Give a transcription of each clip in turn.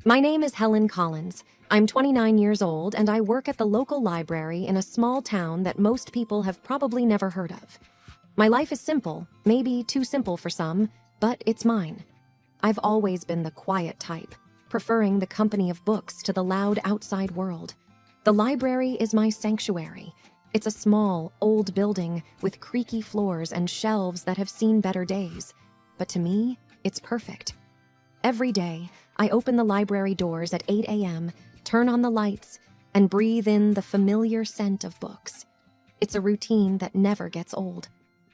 My name is Helen Collins. I'm 29 years old and I work at the local library in a small town that most people have probably never heard of. My life is simple, maybe too simple for some, but it's mine. I've always been the quiet type, preferring the company of books to the loud outside world. The library is my sanctuary. It's a small, old building with creaky floors and shelves that have seen better days. But to me, it's perfect. Every day, I open the library doors at 8 a.m., turn on the lights, and breathe in the familiar scent of books. It's a routine that never gets old.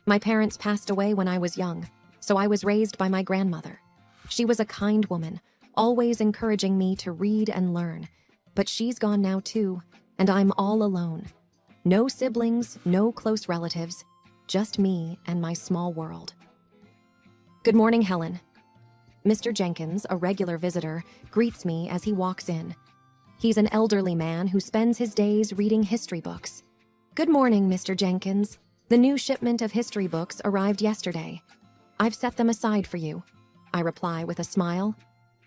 My parents passed away when I was young, so I was raised by my grandmother. She was a kind woman, always encouraging me to read and learn. But she's gone now too, and I'm all alone. No siblings, no close relatives, just me and my small world. Good morning, Helen. Mr. Jenkins, a regular visitor, greets me as he walks in. He's an elderly man who spends his days reading history books. Good morning, Mr. Jenkins. The new shipment of history books arrived yesterday. I've set them aside for you, I reply with a smile.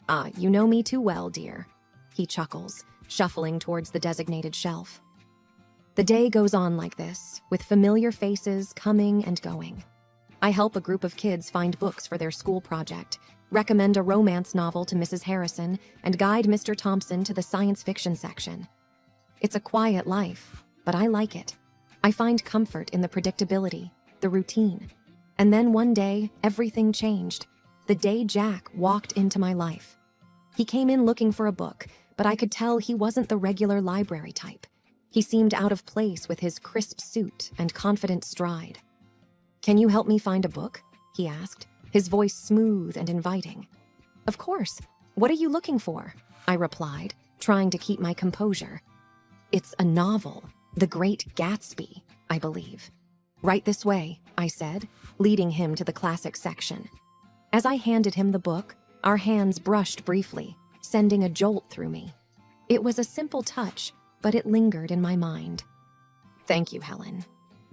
Ah, you know me too well, dear. He chuckles, shuffling towards the designated shelf. The day goes on like this, with familiar faces coming and going. I help a group of kids find books for their school project, recommend a romance novel to Mrs. Harrison, and guide Mr. Thompson to the science fiction section. It's a quiet life, but I like it. I find comfort in the predictability, the routine. And then one day, everything changed. The day Jack walked into my life. He came in looking for a book, but I could tell he wasn't the regular library type. He seemed out of place with his crisp suit and confident stride. "Can you help me find a book?" he asked, his voice smooth and inviting. "Of course. What are you looking for?" I replied, trying to keep my composure. "It's a novel, The Great Gatsby, I believe." "Right this way," I said, leading him to the classic section. As I handed him the book, our hands brushed briefly, sending a jolt through me. It was a simple touch, but it lingered in my mind. "Thank you, Helen,"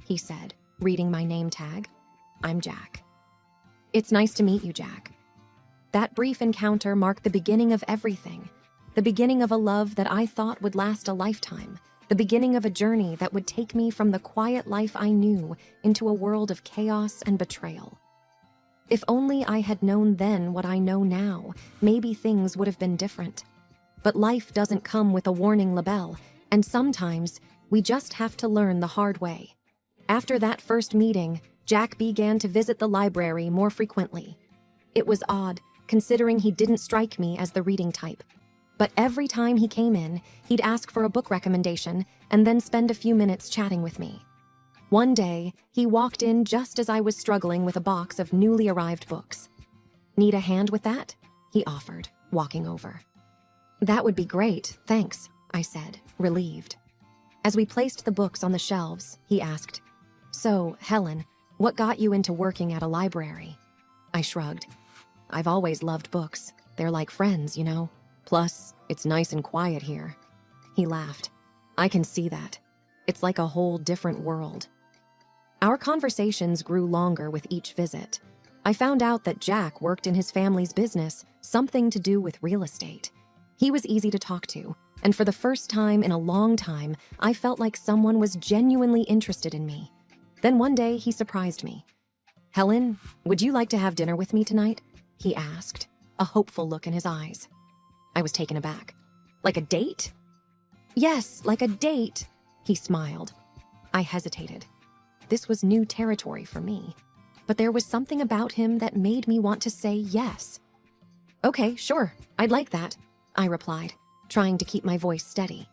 he said, reading my name tag. "I'm Jack." "It's nice to meet you, Jack." That brief encounter marked the beginning of everything, the beginning of a love that I thought would last a lifetime, the beginning of a journey that would take me from the quiet life I knew into a world of chaos and betrayal. If only I had known then what I know now, maybe things would have been different. But life doesn't come with a warning label, and sometimes we just have to learn the hard way. After that first meeting, Jack began to visit the library more frequently. It was odd, considering he didn't strike me as the reading type. But every time he came in, he'd ask for a book recommendation and then spend a few minutes chatting with me. One day, he walked in just as I was struggling with a box of newly arrived books. "Need a hand with that?" he offered, walking over. "That would be great, thanks," I said, relieved. As we placed the books on the shelves, he asked, "So, Helen, what got you into working at a library?" I shrugged. "I've always loved books. They're like friends, you know. Plus, it's nice and quiet here." He laughed. "I can see that. It's like a whole different world." Our conversations grew longer with each visit. I found out that Jack worked in his family's business, something to do with real estate. He was easy to talk to, and for the first time in a long time, I felt like someone was genuinely interested in me. Then one day, he surprised me. "Helen, would you like to have dinner with me tonight?" he asked, a hopeful look in his eyes. I was taken aback. "Like a date?" "Yes, like a date," he smiled. I hesitated. This was new territory for me, but there was something about him that made me want to say yes. "Okay, sure, I'd like that," I replied, trying to keep my voice steady.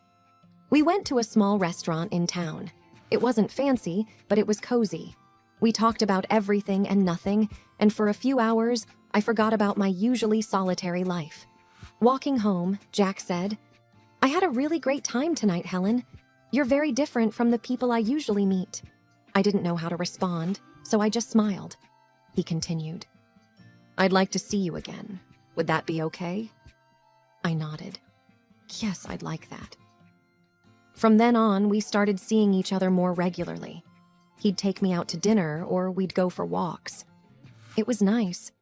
We went to a small restaurant in town. It wasn't fancy, but it was cozy. We talked about everything and nothing, and for a few hours, I forgot about my usually solitary life. Walking home, Jack said, "I had a really great time tonight, Helen. You're very different from the people I usually meet." I didn't know how to respond, so I just smiled. He continued, "I'd like to see you again. Would that be okay?" I nodded. Yes, I'd like that. From then on, we started seeing each other more regularly. He'd take me out to dinner, or we'd go for walks. It was nice.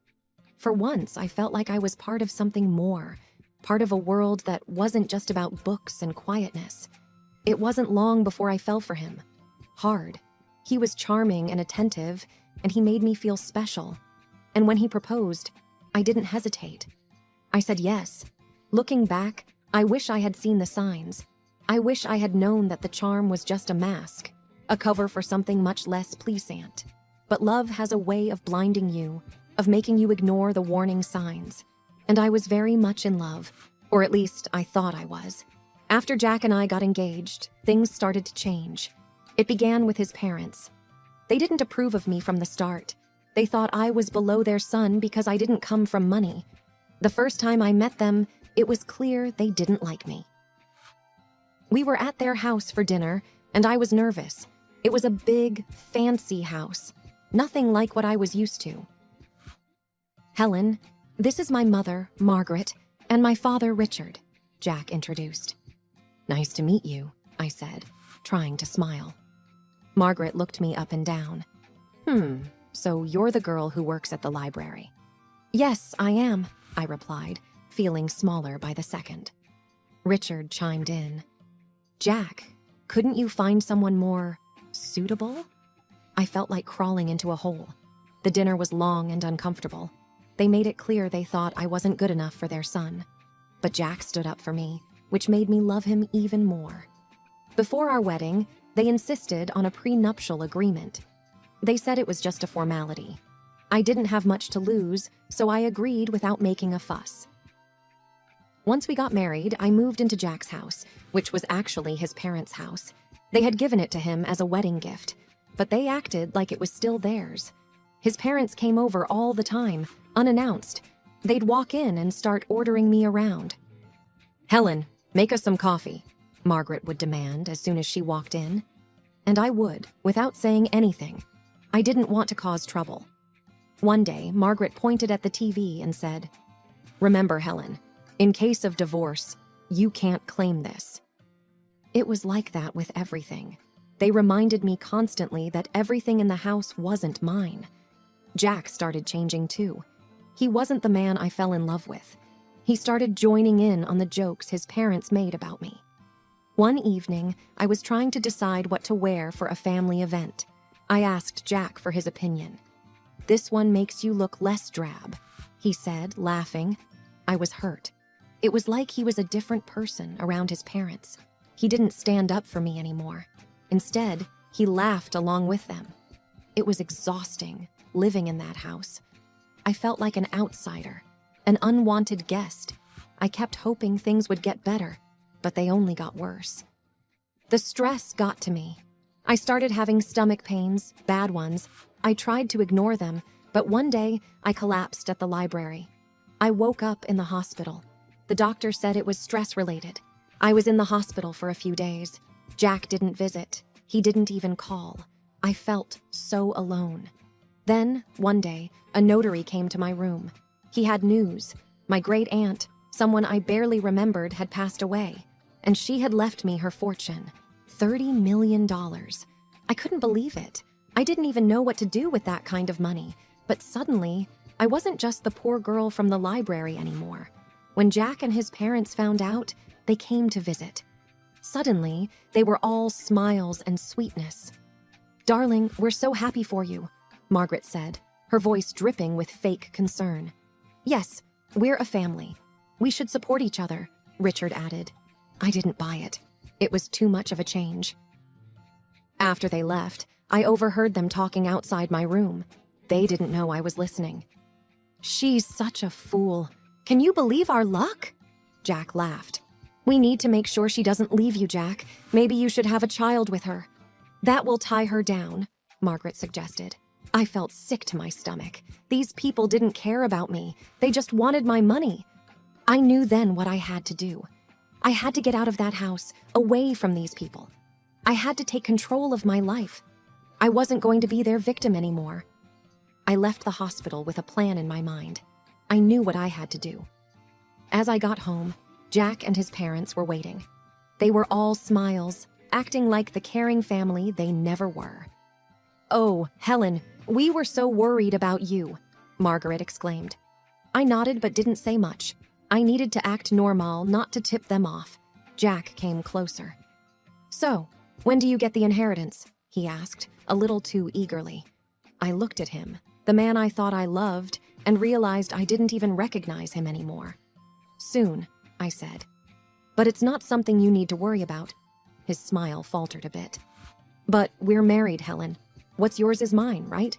For once, I felt like I was part of something more, part of a world that wasn't just about books and quietness. It wasn't long before I fell for him. Hard. He was charming and attentive, and he made me feel special. And when he proposed, I didn't hesitate. I said yes. Looking back, I wish I had seen the signs. I wish I had known that the charm was just a mask, a cover for something much less pleasant. But love has a way of blinding you, of making you ignore the warning signs. And I was very much in love, or at least I thought I was. After Jack and I got engaged, things started to change. It began with his parents. They didn't approve of me from the start. They thought I was below their son because I didn't come from money. The first time I met them, it was clear they didn't like me. We were at their house for dinner, and I was nervous. It was a big, fancy house, nothing like what I was used to. "Helen, this is my mother, Margaret, and my father, Richard," Jack introduced. "Nice to meet you," I said, trying to smile. Margaret looked me up and down. So you're the girl who works at the library." "Yes, I am," I replied, feeling smaller by the second. Richard chimed in. "Jack, couldn't you find someone more suitable?" I felt like crawling into a hole. The dinner was long and uncomfortable. They made it clear they thought I wasn't good enough for their son. But Jack stood up for me, which made me love him even more. Before our wedding, they insisted on a prenuptial agreement. They said it was just a formality. I didn't have much to lose, so I agreed without making a fuss. Once we got married, I moved into Jack's house, which was actually his parents' house. They had given it to him as a wedding gift, but they acted like it was still theirs. His parents came over all the time, unannounced. They'd walk in and start ordering me around. "Helen, make us some coffee," Margaret would demand as soon as she walked in. And I would, without saying anything. I didn't want to cause trouble. One day, Margaret pointed at the TV and said, "Remember, Helen, in case of divorce, you can't claim this." It was like that with everything. They reminded me constantly that everything in the house wasn't mine. Jack started changing too. He wasn't the man I fell in love with. He started joining in on the jokes his parents made about me. One evening, I was trying to decide what to wear for a family event. I asked Jack for his opinion. "This one makes you look less drab," he said, laughing. I was hurt. It was like he was a different person around his parents. He didn't stand up for me anymore. Instead, he laughed along with them. It was exhausting, living in that house. I felt like an outsider, an unwanted guest. I kept hoping things would get better, but they only got worse. The stress got to me. I started having stomach pains, bad ones. I tried to ignore them, but one day I collapsed at the library. I woke up in the hospital. The doctor said it was stress-related. I was in the hospital for a few days. Jack didn't visit. He didn't even call. I felt so alone. Then, one day, a notary came to my room. He had news. My great-aunt, someone I barely remembered, had passed away, and she had left me her fortune. $30 million. I couldn't believe it. I didn't even know what to do with that kind of money. But suddenly, I wasn't just the poor girl from the library anymore. When Jack and his parents found out, they came to visit. Suddenly, they were all smiles and sweetness. "Darling, we're so happy for you," Margaret said, her voice dripping with fake concern. "Yes, we're a family. We should support each other," Richard added. I didn't buy it. It was too much of a change. After they left, I overheard them talking outside my room. They didn't know I was listening. "She's such a fool. Can you believe our luck?" Jack laughed. "We need to make sure she doesn't leave you, Jack. Maybe you should have a child with her." "That will tie her down," Margaret suggested. I felt sick to my stomach. These people didn't care about me. They just wanted my money. I knew then what I had to do. I had to get out of that house, away from these people. I had to take control of my life. I wasn't going to be their victim anymore. I left the hospital with a plan in my mind. I knew what I had to do. As I got home, Jack and his parents were waiting. They were all smiles, acting like the caring family they never were. "Oh, Helen, we were so worried about you," Margaret exclaimed. I nodded but didn't say much. I needed to act normal, not to tip them off. Jack came closer. "So, when do you get the inheritance?" he asked, a little too eagerly. I looked at him, the man I thought I loved, and realized I didn't even recognize him anymore. "Soon," I said. "But it's not something you need to worry about." His smile faltered a bit. "But we're married, Helen. What's yours is mine, right?"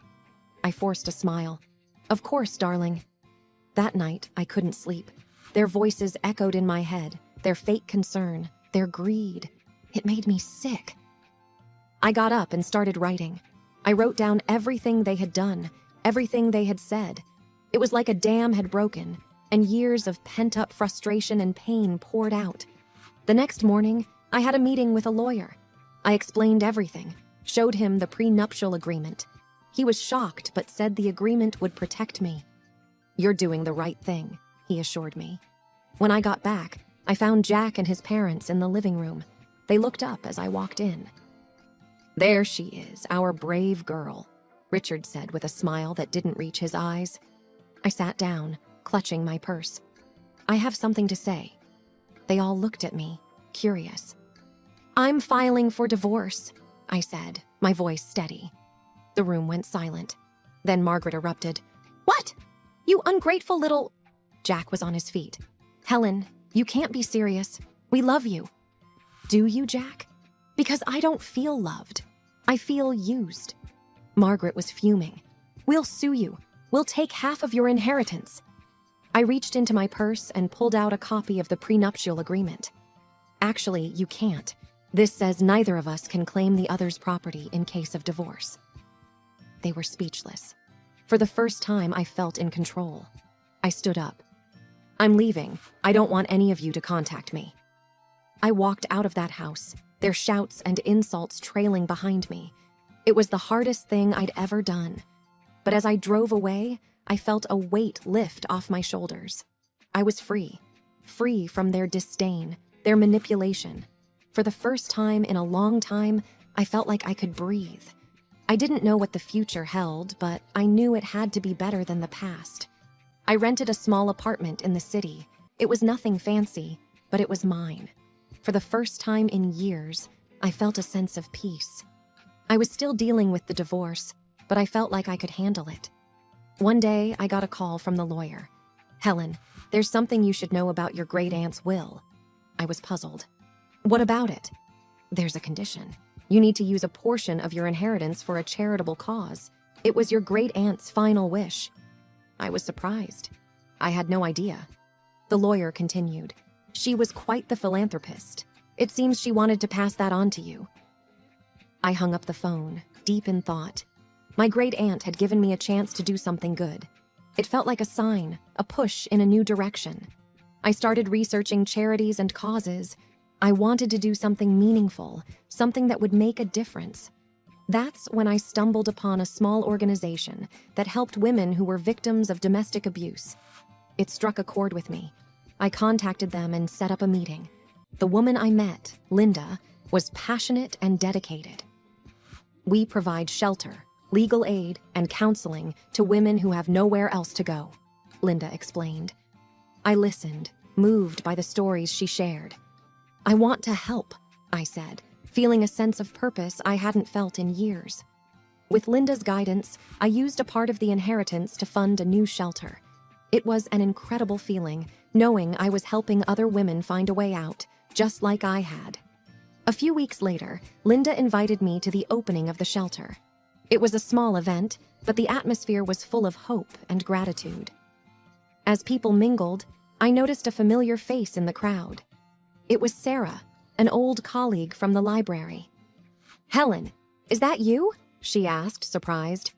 I forced a smile. "Of course, darling." That night, I couldn't sleep. Their voices echoed in my head, their fake concern, their greed. It made me sick. I got up and started writing. I wrote down everything they had done, everything they had said. It was like a dam had broken, and years of pent-up frustration and pain poured out. The next morning, I had a meeting with a lawyer. I explained everything, showed him the prenuptial agreement. He was shocked but said the agreement would protect me. "You're doing the right thing," he assured me. When I got back, I found Jack and his parents in the living room. They looked up as I walked in. "There she is, our brave girl," Richard said with a smile that didn't reach his eyes. I sat down, clutching my purse. "I have something to say." They all looked at me, curious. "I'm filing for divorce," I said, my voice steady. The room went silent. Then Margaret erupted. "What? You ungrateful little—" Jack was on his feet. "Helen, you can't be serious. We love you." "Do you, Jack?" "Because I don't feel loved. I feel used." Margaret was fuming. "We'll sue you. We'll take half of your inheritance." I reached into my purse and pulled out a copy of the prenuptial agreement. "Actually, you can't. This says neither of us can claim the other's property in case of divorce." They were speechless. For the first time, I felt in control. I stood up. "I'm leaving. I don't want any of you to contact me." I walked out of that house, their shouts and insults trailing behind me. It was the hardest thing I'd ever done. But as I drove away, I felt a weight lift off my shoulders. I was free from their disdain, their manipulation. For the first time in a long time, I felt like I could breathe. I didn't know what the future held, but I knew it had to be better than the past. I rented a small apartment in the city. It was nothing fancy, but it was mine. For the first time in years, I felt a sense of peace. I was still dealing with the divorce, but I felt like I could handle it. One day, I got a call from the lawyer. "Helen, there's something you should know about your great-aunt's will." I was puzzled. "What about it?" "There's a condition. You need to use a portion of your inheritance for a charitable cause. It was your great-aunt's final wish." I was surprised. I had no idea. The lawyer continued. "She was quite the philanthropist. It seems she wanted to pass that on to you." I hung up the phone, deep in thought. My great-aunt had given me a chance to do something good. It felt like a sign, a push in a new direction. I started researching charities and causes. I wanted to do something meaningful, something that would make a difference. That's when I stumbled upon a small organization that helped women who were victims of domestic abuse. It struck a chord with me. I contacted them and set up a meeting. The woman I met, Linda, was passionate and dedicated. "We provide shelter, legal aid, and counseling to women who have nowhere else to go," Linda explained. I listened, moved by the stories she shared. "I want to help," I said, feeling a sense of purpose I hadn't felt in years. With Linda's guidance, I used a part of the inheritance to fund a new shelter. It was an incredible feeling, knowing I was helping other women find a way out, just like I had. A few weeks later, Linda invited me to the opening of the shelter. It was a small event, but the atmosphere was full of hope and gratitude. As people mingled, I noticed a familiar face in the crowd. It was Sarah, an old colleague from the library. "Helen, is that you?" she asked, surprised.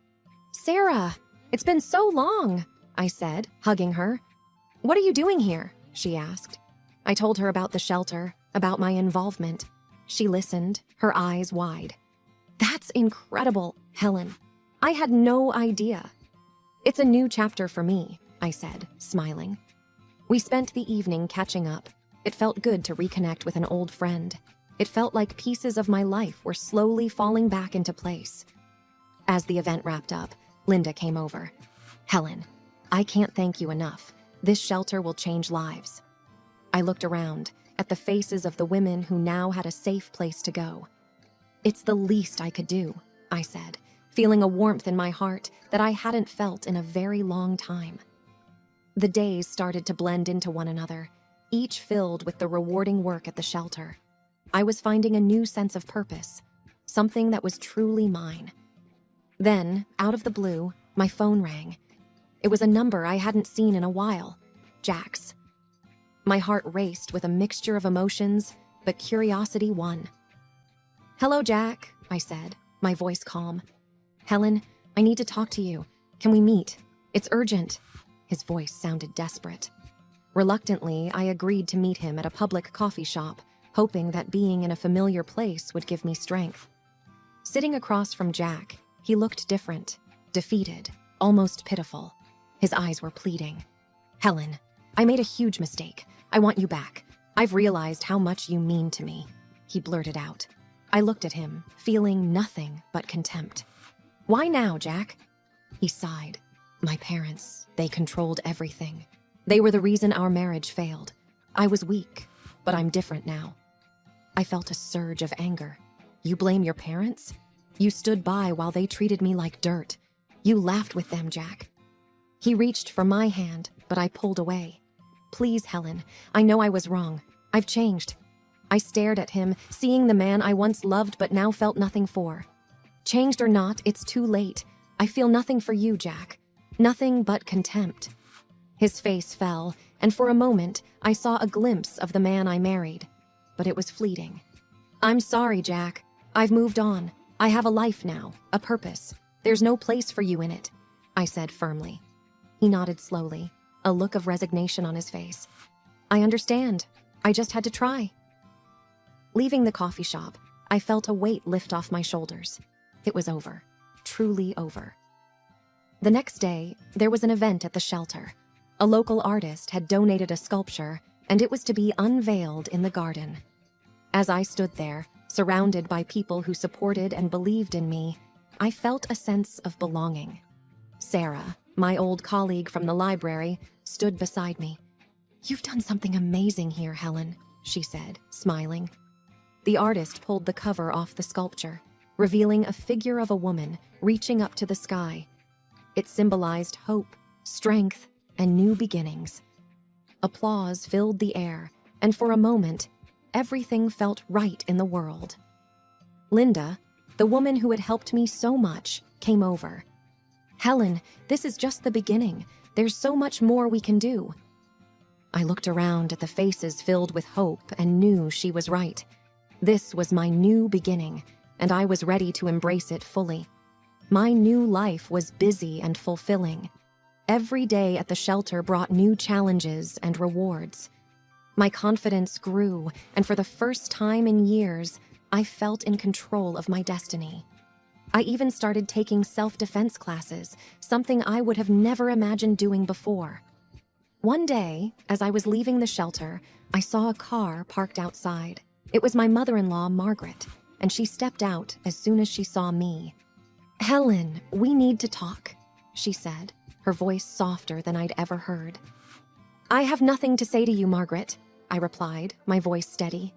"Sarah, it's been so long," I said, hugging her. "What are you doing here?" she asked. I told her about the shelter, about my involvement. She listened, her eyes wide. "That's incredible, Helen. I had no idea." "It's a new chapter for me," I said, smiling. We spent the evening catching up. It felt good to reconnect with an old friend. It felt like pieces of my life were slowly falling back into place. As the event wrapped up, Linda came over. "Helen, I can't thank you enough. This shelter will change lives. I looked around at the faces of the women who now had a safe place to go. It's the least I could do, I said, feeling a warmth in my heart that I hadn't felt in a very long time. The days started to blend into one another, each filled with the rewarding work at the shelter. I was finding a new sense of purpose, something that was truly mine. Then, out of the blue, my phone rang. It was a number I hadn't seen in a while, Jack's. My heart raced with a mixture of emotions, but curiosity won. "Hello, Jack," I said, my voice calm. "Helen, I need to talk to you. Can we meet? It's urgent." His voice sounded desperate. Reluctantly, I agreed to meet him at a public coffee shop, hoping that being in a familiar place would give me strength. Sitting across from Jack, he looked different, defeated, almost pitiful. His eyes were pleading. "Helen, I made a huge mistake. I want you back. I've realized how much you mean to me," he blurted out. I looked at him, feeling nothing but contempt. "Why now, Jack?" He sighed. "My parents, they controlled everything. They were the reason our marriage failed. I was weak, but I'm different now." I felt a surge of anger. "You blame your parents? You stood by while they treated me like dirt. You laughed with them, Jack." He reached for my hand, but I pulled away. "Please, Helen, I know I was wrong. I've changed." I stared at him, seeing the man I once loved but now felt nothing for. "Changed or not, it's too late. I feel nothing for you, Jack. Nothing but contempt." His face fell, and for a moment, I saw a glimpse of the man I married. But it was fleeting. "I'm sorry, Jack. I've moved on. I have a life now, a purpose. There's no place for you in it," I said firmly. He nodded slowly, a look of resignation on his face. "I understand. I just had to try." Leaving the coffee shop, I felt a weight lift off my shoulders. It was over. Truly over. The next day, there was an event at the shelter. A local artist had donated a sculpture, and it was to be unveiled in the garden. As I stood there, surrounded by people who supported and believed in me, I felt a sense of belonging. Sarah, my old colleague from the library, stood beside me. "You've done something amazing here, Helen," she said, smiling. The artist pulled the cover off the sculpture, revealing a figure of a woman reaching up to the sky. It symbolized hope, strength, and new beginnings. Applause filled the air, and for a moment, everything felt right in the world. Linda, the woman who had helped me so much, came over. "Helen, this is just the beginning. There's so much more we can do." I looked around at the faces filled with hope and knew she was right. This was my new beginning, and I was ready to embrace it fully. My new life was busy and fulfilling. Every day at the shelter brought new challenges and rewards. My confidence grew, and for the first time in years, I felt in control of my destiny. I even started taking self-defense classes, something I would have never imagined doing before. One day, as I was leaving the shelter, I saw a car parked outside. It was my mother-in-law, Margaret, and she stepped out as soon as she saw me. "Helen, we need to talk," she said, her voice softer than I'd ever heard. "I have nothing to say to you, Margaret," I replied, my voice steady.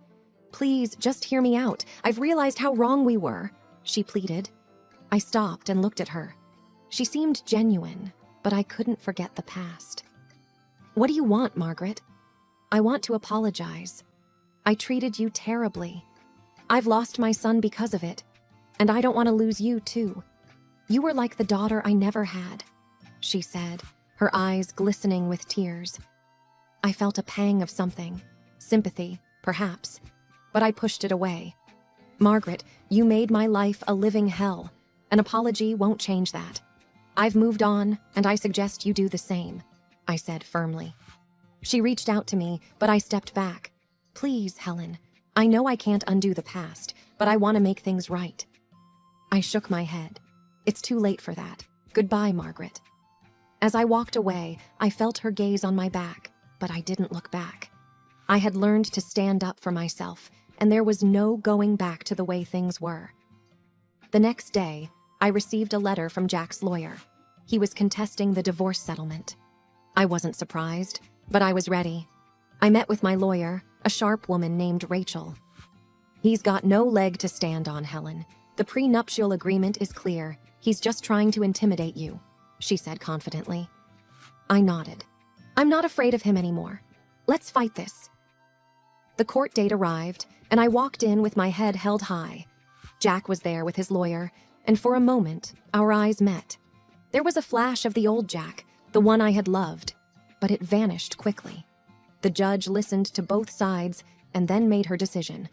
"Please, just hear me out. I've realized how wrong we were," she pleaded. I stopped and looked at her. She seemed genuine, but I couldn't forget the past. "What do you want, Margaret?" "I want to apologize. I treated you terribly. I've lost my son because of it, and I don't want to lose you, too. You were like the daughter I never had," she said, her eyes glistening with tears. I felt a pang of something, sympathy, perhaps, but I pushed it away. "Margaret, you made my life a living hell. An apology won't change that. I've moved on, and I suggest you do the same," I said firmly. She reached out to me, but I stepped back. "Please, Helen, I know I can't undo the past, but I want to make things right." I shook my head. "It's too late for that. Goodbye, Margaret." As I walked away, I felt her gaze on my back, but I didn't look back. I had learned to stand up for myself, and there was no going back to the way things were. The next day, I received a letter from Jack's lawyer. He was contesting the divorce settlement. I wasn't surprised, but I was ready. I met with my lawyer, a sharp woman named Rachel. "He's got no leg to stand on, Helen. The prenuptial agreement is clear. He's just trying to intimidate you," she said confidently. I nodded. "I'm not afraid of him anymore. Let's fight this." The court date arrived, and I walked in with my head held high. Jack was there with his lawyer, and for a moment, our eyes met. There was a flash of the old Jack, the one I had loved, but it vanished quickly. The judge listened to both sides and then made her decision.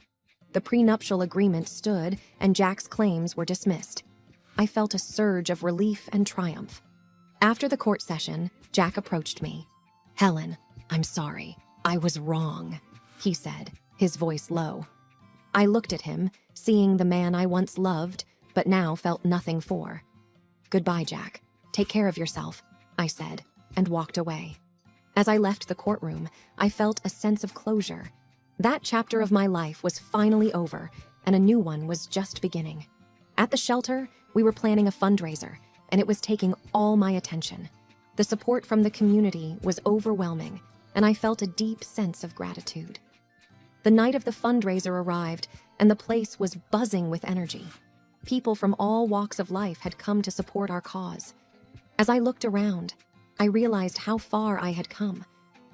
The prenuptial agreement stood, and Jack's claims were dismissed. I felt a surge of relief and triumph. After the court session, Jack approached me. "Helen, I'm sorry. I was wrong," he said, his voice low. I looked at him, seeing the man I once loved, but now felt nothing for. "Goodbye, Jack. Take care of yourself," I said, and walked away. As I left the courtroom, I felt a sense of closure. That chapter of my life was finally over, and a new one was just beginning. At the shelter, we were planning a fundraiser, and it was taking all my attention. The support from the community was overwhelming, and I felt a deep sense of gratitude. The night of the fundraiser arrived, and the place was buzzing with energy. People from all walks of life had come to support our cause. As I looked around, I realized how far I had come,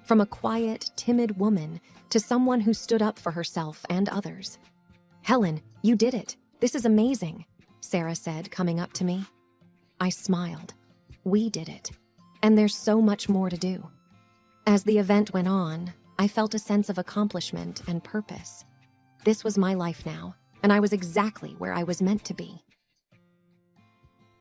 from a quiet, timid woman to someone who stood up for herself and others. "Helen, you did it. This is amazing," Sarah said, coming up to me. I smiled. We did it. And there's so much more to do. As the event went on, I felt a sense of accomplishment and purpose. This was my life now, and I was exactly where I was meant to be.